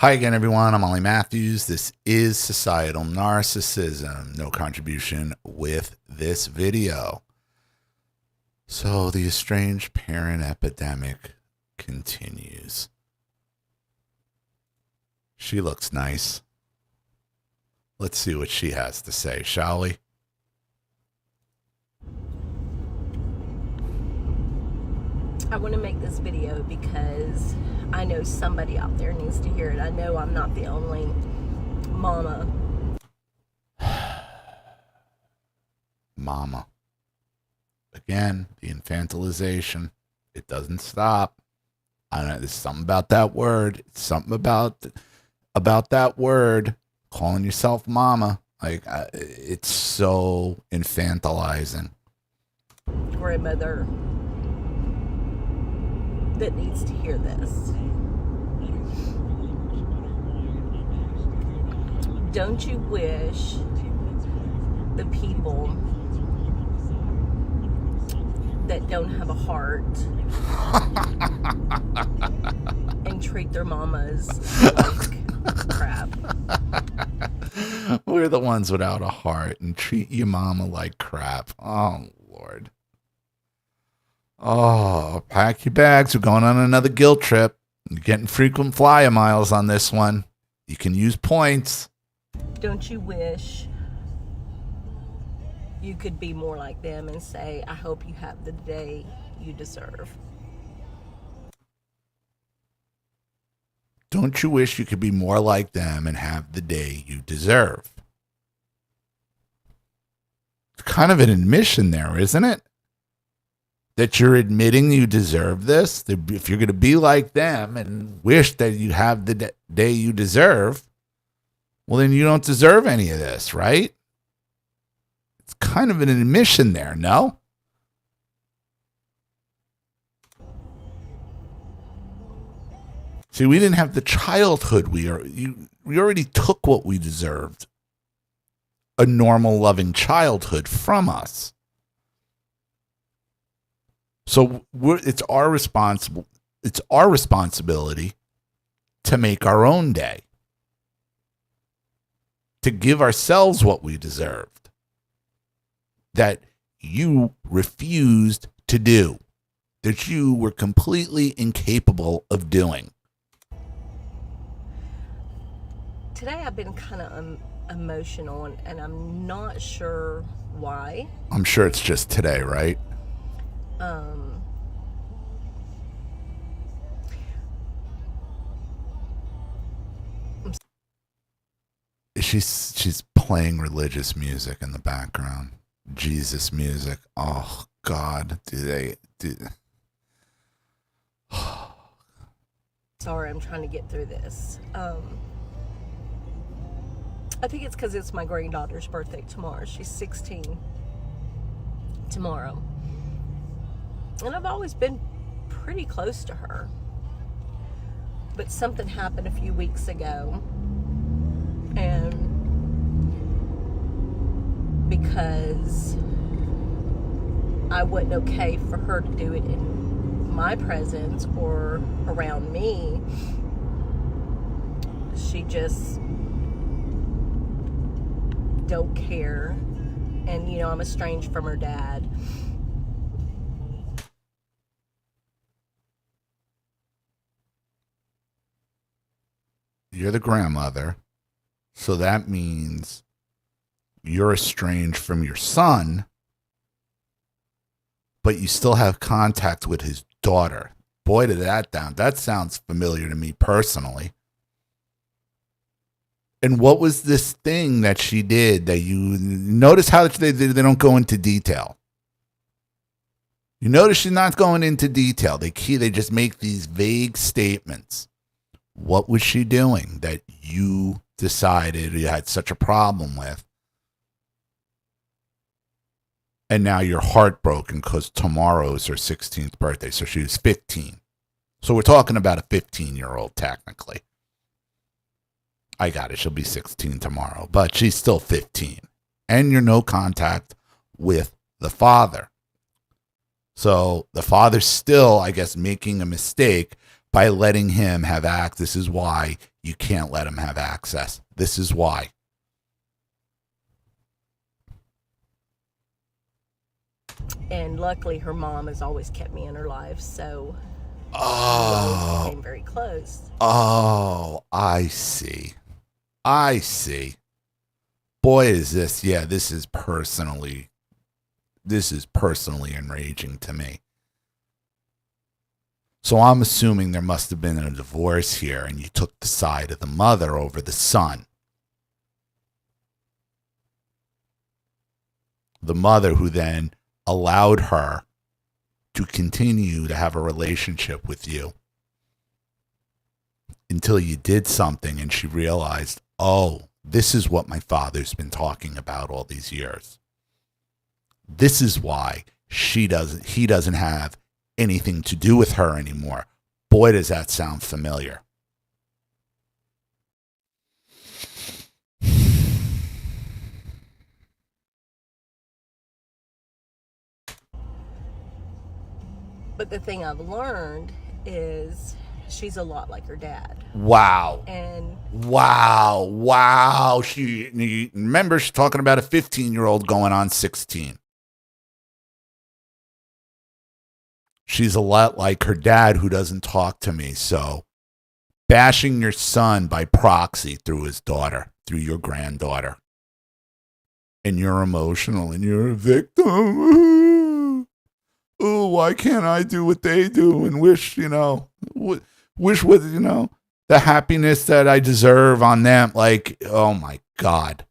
Hi again, everyone. I'm Ollie Matthews. This is Societal Narcissism. No contribution with this video. So the estranged parent epidemic continues. She looks nice. Let's see what she has to say, shall we? I want to make this video because I know somebody out there needs to hear it. I know I'm not the only mama. Mama. Again, the infantilization. It doesn't stop. I know there's something about that word. It's something about that word. Calling yourself mama. Like, it's so infantilizing. Grandmother that needs to hear this. Don't you wish the people that don't have a heart and treat their mamas like crap? We're the ones without a heart and treat your mama like crap. Oh, Lord. Oh, pack your bags. We're going on another guilt trip. You're getting frequent flyer miles on this one. You can use points. Don't you wish you could be more like them and say, I hope you have the day you deserve? Don't you wish you could be more like them and have the day you deserve? It's kind of an admission there, isn't it? That you're admitting you deserve this. If you're going to be like them and wish that you have the day you deserve, well, then you don't deserve any of this, right? It's kind of an admission there, no? See, we didn't have the childhood we already took what we deserved. A normal, loving childhood from us. So it's our responsibility to make our own day. To give ourselves what we deserved. That you refused to do. That you were completely incapable of doing. Today I've been kind of emotional and I'm not sure why. I'm sure it's just today, right? She's playing religious music in the background. Jesus music. Oh God, do Sorry, I'm trying to get through this. I think it's because it's my granddaughter's birthday tomorrow. She's 16 tomorrow. And I've always been pretty close to her. But something happened a few weeks ago. And because I wasn't okay for her to do it in my presence or around me, she just don't care. And, I'm estranged from her dad. You're the grandmother. So that means you're estranged from your son, but you still have contact with his daughter. Boy, did that sounds familiar to me personally. And what was this thing that she did that you notice how they don't go into detail? You notice she's not going into detail. They just make these vague statements. What was she doing that you decided you had such a problem with? And now you're heartbroken because tomorrow's her 16th birthday. So she was 15. So we're talking about a 15-year-old technically. I got it. She'll be 16 tomorrow. But she's still 15. And you're no contact with the father. So the father's still, I guess, making a mistake by letting him have access. This is why you can't let him have access. This is why. And luckily, her mom has always kept me in her life, so we became very close. Oh, I see. I see. Boy, is this, yeah, this is personally enraging to me. So I'm assuming there must have been a divorce here and you took the side of the mother over the son. The mother who then allowed her to continue to have a relationship with you until you did something and she realized, oh, this is what my father's been talking about all these years. This is why he doesn't have anything to do with her anymore. Boy, does that sound familiar. But the thing I've learned is she's a lot like her dad. Wow. And wow. Remember, she's talking about a 15-year-old going on 16. She's a lot like her dad who doesn't talk to me. So bashing your son by proxy through his daughter, through your granddaughter. And you're emotional and you're a victim. Oh, why can't I do what they do and wish with, the happiness that I deserve on them. Like, oh my God.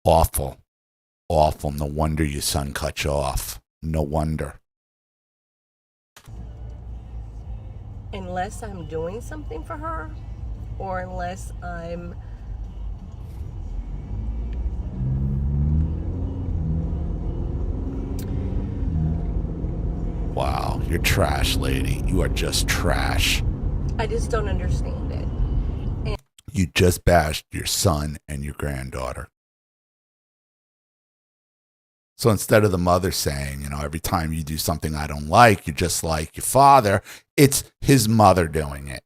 Awful. No wonder your son cut you off. No wonder. Unless I'm doing something for her, or unless I'm wow, you're trash, lady. You are just trash. I just don't understand it. And you just bashed your son and your granddaughter. So instead of the mother saying, every time you do something I don't like, you're just like your father, it's his mother doing it.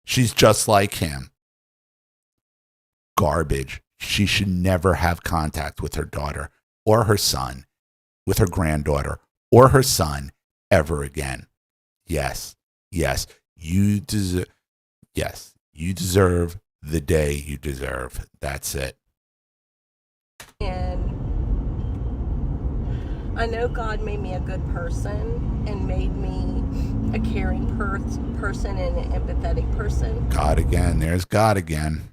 She's just like him. Garbage. She should never have contact with her daughter or her son, with her granddaughter or her son ever again. Yes, you deserve the day you deserve. That's it. And I know God made me a good person and made me a caring person and an empathetic person. God again. There's God again.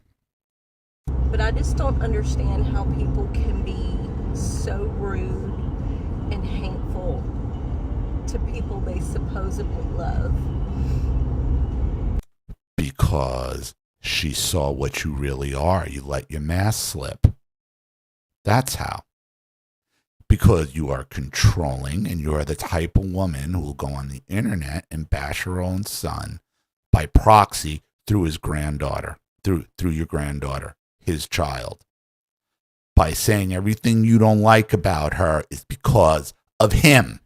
But I just don't understand how people can be so rude and hateful to people they supposedly love. Because she saw what you really are. You let your mask slip. That's how. Because you are controlling and you are the type of woman who will go on the internet and bash her own son by proxy through his granddaughter, through your granddaughter, his child. By saying everything you don't like about her is because of him.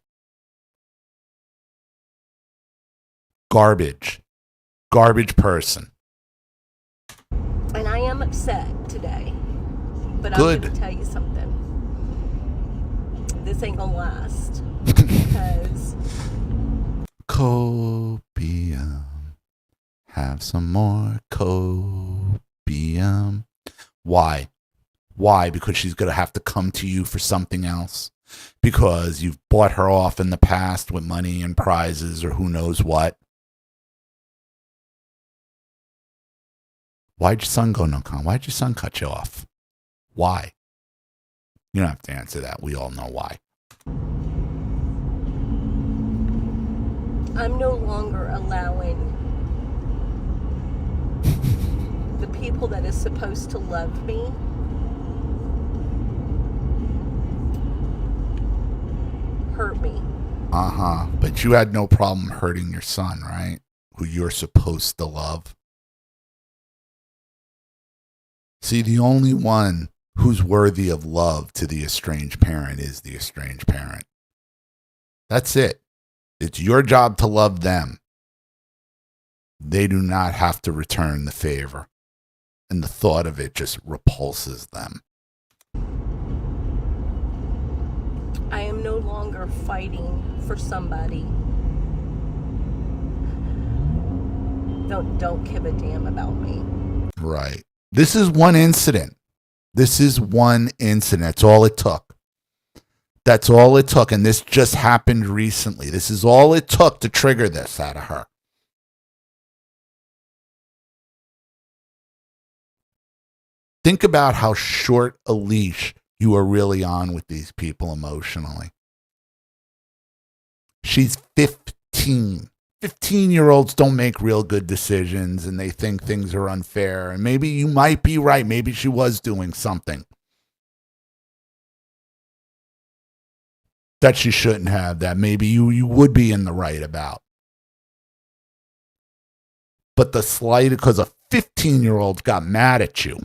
Garbage person. And I am upset today. But Good. I'm going to tell you something. This ain't going to last. Because copium. Have some more copium. Why? Because she's going to have to come to you for something else? Because you've bought her off in the past with money and prizes or who knows what? Why'd your son go no con? Why'd your son cut you off? Why? You don't have to answer that. We all know why. I'm no longer allowing the people that is supposed to love me hurt me. But you had no problem hurting your son, right? Who you're supposed to love. See, the only one who's worthy of love to the estranged parent is the estranged parent. That's it. It's your job to love them. They do not have to return the favor. And the thought of it just repulses them. I am no longer fighting for somebody. Don't give a damn about me. Right. This is one incident. This is one incident. That's all it took. That's all it took. And this just happened recently. This is all it took to trigger this out of her. Think about how short a leash you are really on with these people emotionally. She's 15. 15-year-olds don't make real good decisions and they think things are unfair. And maybe you might be right. Maybe she was doing something that she shouldn't have, that maybe you would be in the right about. But the slight, because a 15-year-old got mad at you,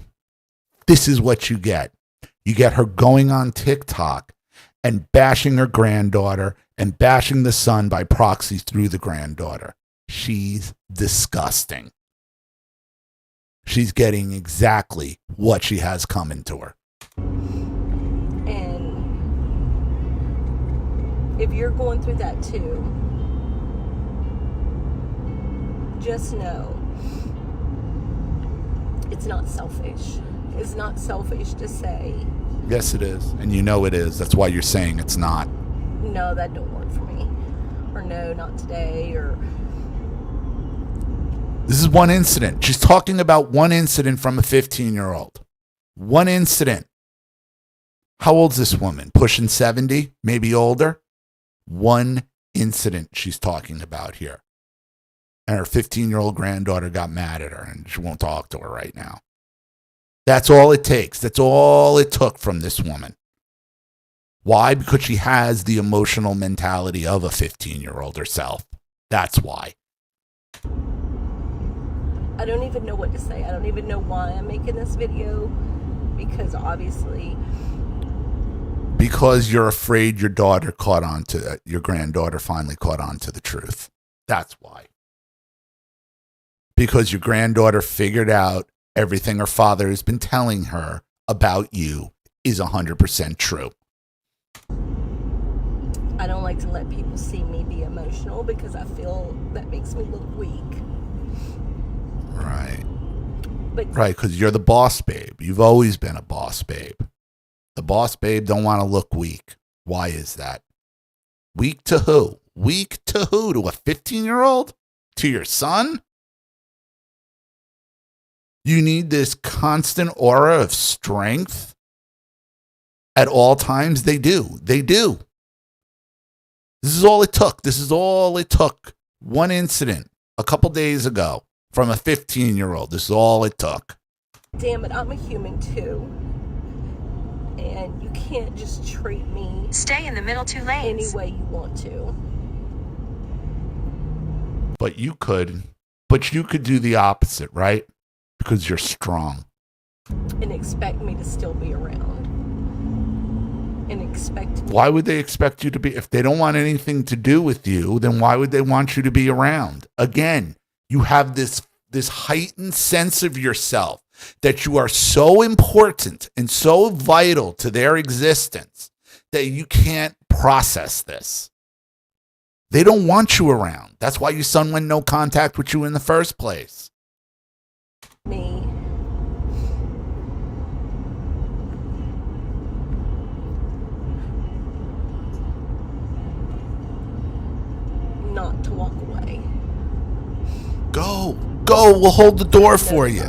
this is what you get. You get her going on TikTok and bashing her granddaughter and bashing the son by proxy through the granddaughter. She's disgusting. She's getting exactly what she has coming to her. And if you're going through that too, just know it's not selfish. It's not selfish to say, yes, it is. And you know it is. That's why you're saying it's not. No, that don't work for me. Or no, not today. Or this is one incident. She's talking about one incident from a 15-year-old. One incident. How old's this woman? Pushing 70? Maybe older? One incident she's talking about here. And her 15-year-old granddaughter got mad at her and she won't talk to her right now. That's all it takes. That's all it took from this woman. Why? Because she has the emotional mentality of a 15-year-old herself. That's why. I don't even know what to say. I don't even know why I'm making this video. Because obviously... Because you're afraid your daughter caught on to, your granddaughter finally caught on to the truth. That's why. Because your granddaughter figured out everything her father has been telling her about you is 100% true. I don't like to let people see me be emotional because I feel that makes me look weak. Right. But right, because you're the boss babe. You've always been a boss babe. The boss babe don't want to look weak. Why is that? Weak to who? Weak to who? To a 15-year-old? To your son? You need this constant aura of strength at all times. They do. They do. This is all it took. This is all it took. One incident a couple days ago from a 15-year-old. This is all it took. Damn it, I'm a human too. And you can't just treat me... Stay in the middle 2 lanes. ...any way you want to. But you could do the opposite, right? Because you're strong. And expect me to still be around. And expect... Why would they expect you to be... If they don't want anything to do with you, then why would they want you to be around? Again, you have this heightened sense of yourself that you are so important and so vital to their existence that you can't process this. They don't want you around. That's why your son went no contact with you in the first place. Me. Not to walk away. Go. We'll hold the door for you.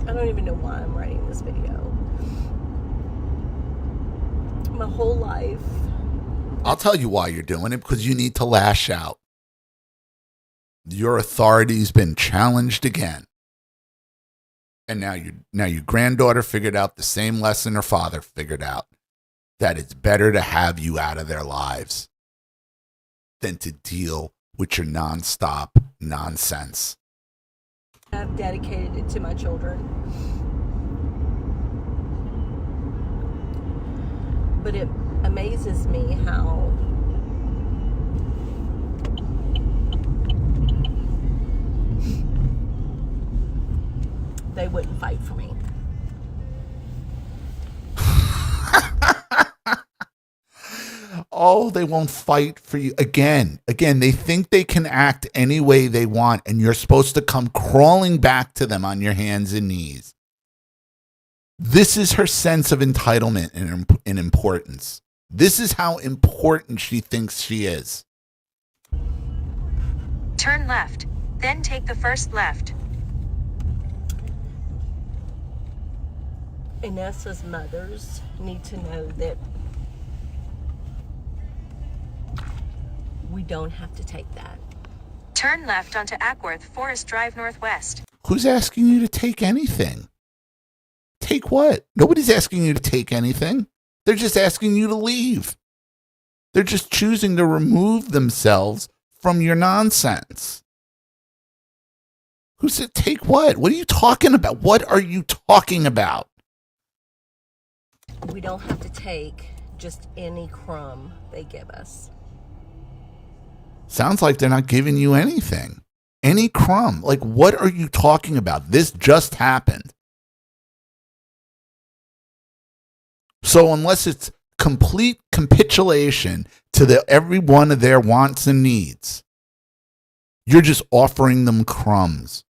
I don't even know why I'm writing this video. My whole life. I'll tell you why you're doing it, because you need to lash out. Your authority's been challenged again. And now your granddaughter figured out the same lesson her father figured out, that it's better to have you out of their lives than to deal with your nonstop nonsense. I've dedicated it to my children. But it amazes me how they wouldn't fight for me. Oh, they won't fight for you. Again, they think they can act any way they want, and you're supposed to come crawling back to them on your hands and knees. This is her sense of entitlement and importance. This is how important she thinks she is. Turn left, then take the first left. Inessa's mothers need to know that we don't have to take that. Turn left onto Ackworth Forest Drive Northwest. Who's asking you to take anything? Take what? Nobody's asking you to take anything. They're just asking you to leave. They're just choosing to remove themselves from your nonsense. Who said take what? What are you talking about? What are you talking about? We don't have to take just any crumb they give us. Sounds like they're not giving you anything. Any crumb. Like, what are you talking about? This just happened. So unless it's complete capitulation to every one of their wants and needs, you're just offering them crumbs.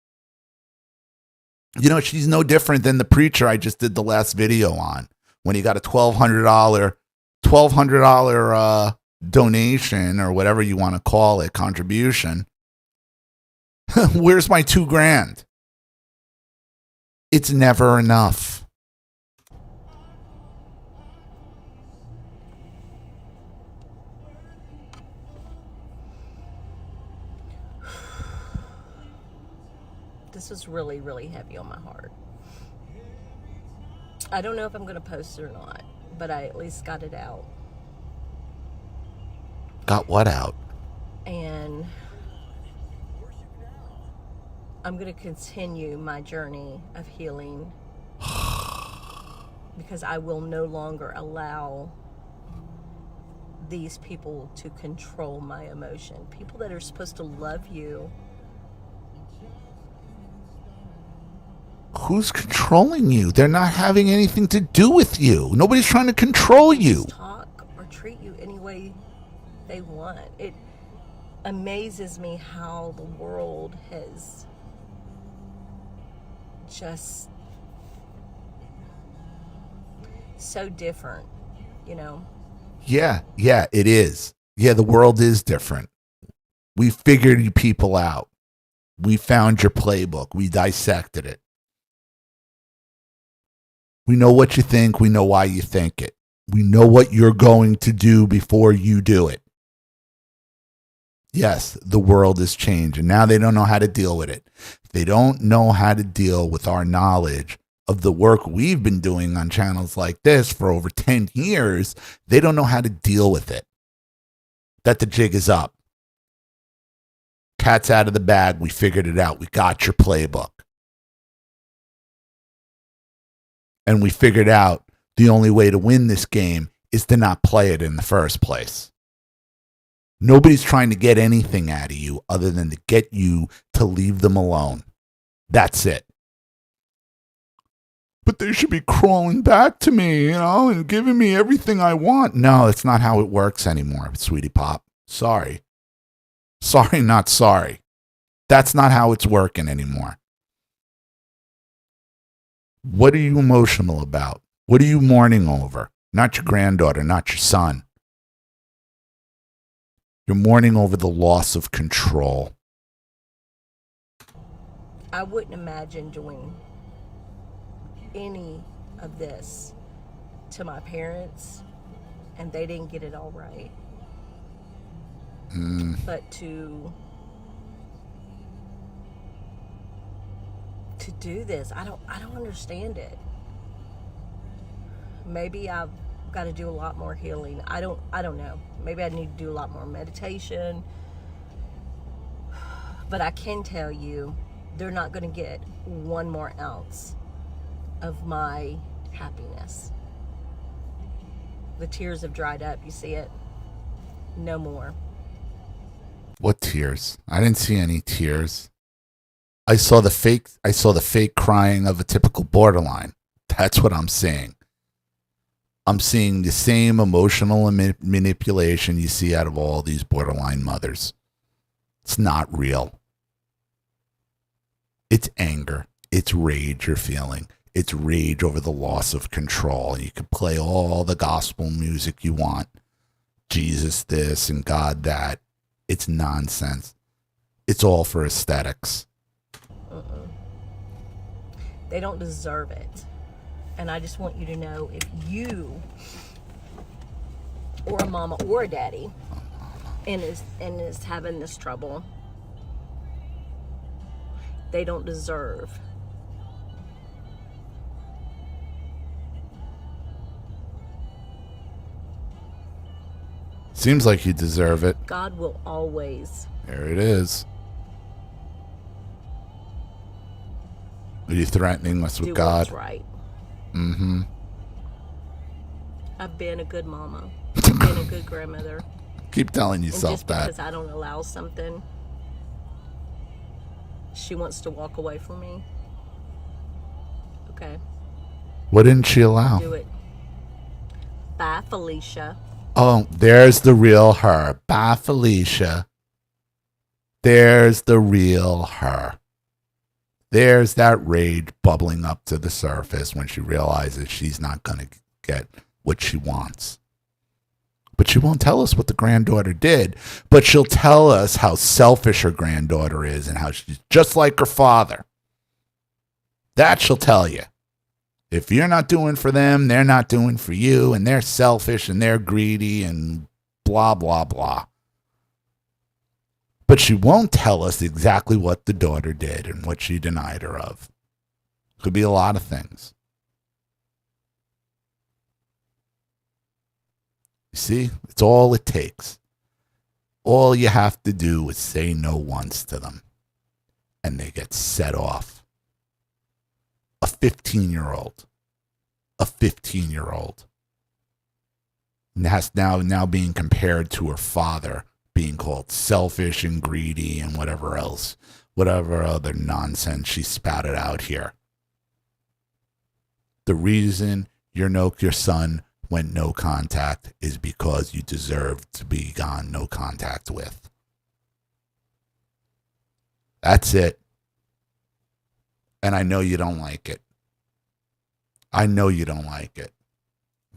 You know, she's no different than the preacher I just did the last video on when he got a $1,200 donation or whatever you want to call it, contribution. Where's my $2,000? It's never enough. This is really, really heavy on my heart. I don't know if I'm going to post it or not, but I at least got it out. Got what out? And I'm going to continue my journey of healing because I will no longer allow these people to control my emotion. People that are supposed to love you. Who's controlling you? They're not having anything to do with you. Nobody's trying to control you. Talk or treat you any way they want. It amazes me how the world has just so different, you know? Yeah, it is. Yeah, the world is different. We figured you people out. We found your playbook. We dissected it. We know what you think. We know why you think it. We know what you're going to do before you do it. Yes, the world is changing. Now they don't know how to deal with it. They don't know how to deal with our knowledge of the work we've been doing on channels like this for over 10 years. They don't know how to deal with it. That the jig is up. Cat's out of the bag. We figured it out. We got your playbook. And we figured out the only way to win this game is to not play it in the first place. Nobody's trying to get anything out of you other than to get you to leave them alone. That's it. But they should be crawling back to me, you know, and giving me everything I want. No, it's not how it works anymore, sweetie pop. Sorry. Sorry, not sorry. That's not how it's working anymore. What are you emotional about? What are you mourning over? Not your granddaughter, not your son. You're mourning over the loss of control. I wouldn't imagine doing any of this to my parents and they didn't get it all right. But to do this, I don't understand it. Maybe I've got to do a lot more healing. I don't know. Maybe I need to do a lot more meditation. But I can tell you, they're not going to get one more ounce of my happiness. The tears have dried up. You see it? No more. What tears? I didn't see any tears. I saw the fake crying of a typical borderline. That's what I'm seeing. I'm seeing the same emotional manipulation you see out of all these borderline mothers. It's not real. It's anger. It's rage you're feeling. It's rage over the loss of control. You can play all the gospel music you want. Jesus this and God that. It's nonsense. It's all for aesthetics. They don't deserve it. And I just want you to know, if you or a mama or a daddy and is having this trouble, they don't deserve Seems like you deserve it. God will always. There it is. Are you threatening us with do God? What's right. Mm-hmm. I've been a good mama. I've been a good grandmother. Keep telling And yourself just that. because I don't allow something, she wants to walk away from me. Okay. What didn't she allow? Do it. Bye, Felicia. Oh, there's the real her. Bye, Felicia. There's the real her. There's that rage bubbling up to the surface when she realizes she's not going to get what she wants. But she won't tell us what the granddaughter did, but she'll tell us how selfish her granddaughter is and how she's just like her father. That she'll tell you. If you're not doing for them, they're not doing for you, and they're selfish and they're greedy and blah, blah, blah. But she won't tell us exactly what the daughter did and what she denied her of. Could be a lot of things. You see, it's all it takes. All you have to do is say no once to them, and they get set off. A 15-year-old. A 15-year-old. Now being compared to her father, being called selfish and greedy and whatever else, whatever other nonsense she spouted out here. The reason your son went no contact is because you deserve to be gone no contact with. That's it. And I know you don't like it. I know you don't like it.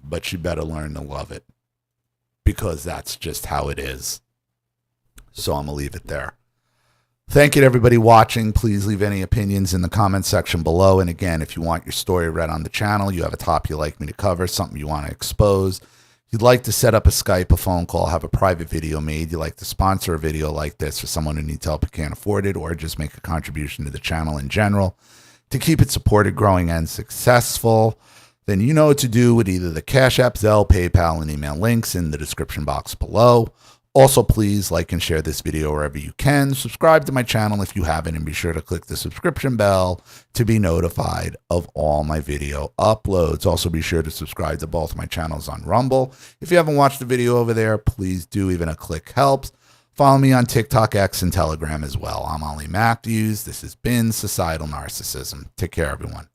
But you better learn to love it. Because that's just how it is. So I'm going to leave it there. Thank you to everybody watching. Please leave any opinions in the comment section below. And again, if you want your story read on the channel, you have a topic you'd like me to cover, something you want to expose, you'd like to set up a Skype, a phone call, have a private video made, you'd like to sponsor a video like this for someone who needs help and can't afford it, or just make a contribution to the channel in general to keep it supported, growing, and successful, then you know what to do with either the Cash App, Zelle, PayPal, and email links in the description box below. Also, please like and share this video wherever you can. Subscribe to my channel if you haven't, and be sure to click the subscription bell to be notified of all my video uploads. Also, be sure to subscribe to both my channels on Rumble. If you haven't watched the video over there, please do. Even a click helps. Follow me on TikTok, X, and Telegram as well. I'm Ollie Matthews. This has been Societal Narcissism. Take care, everyone.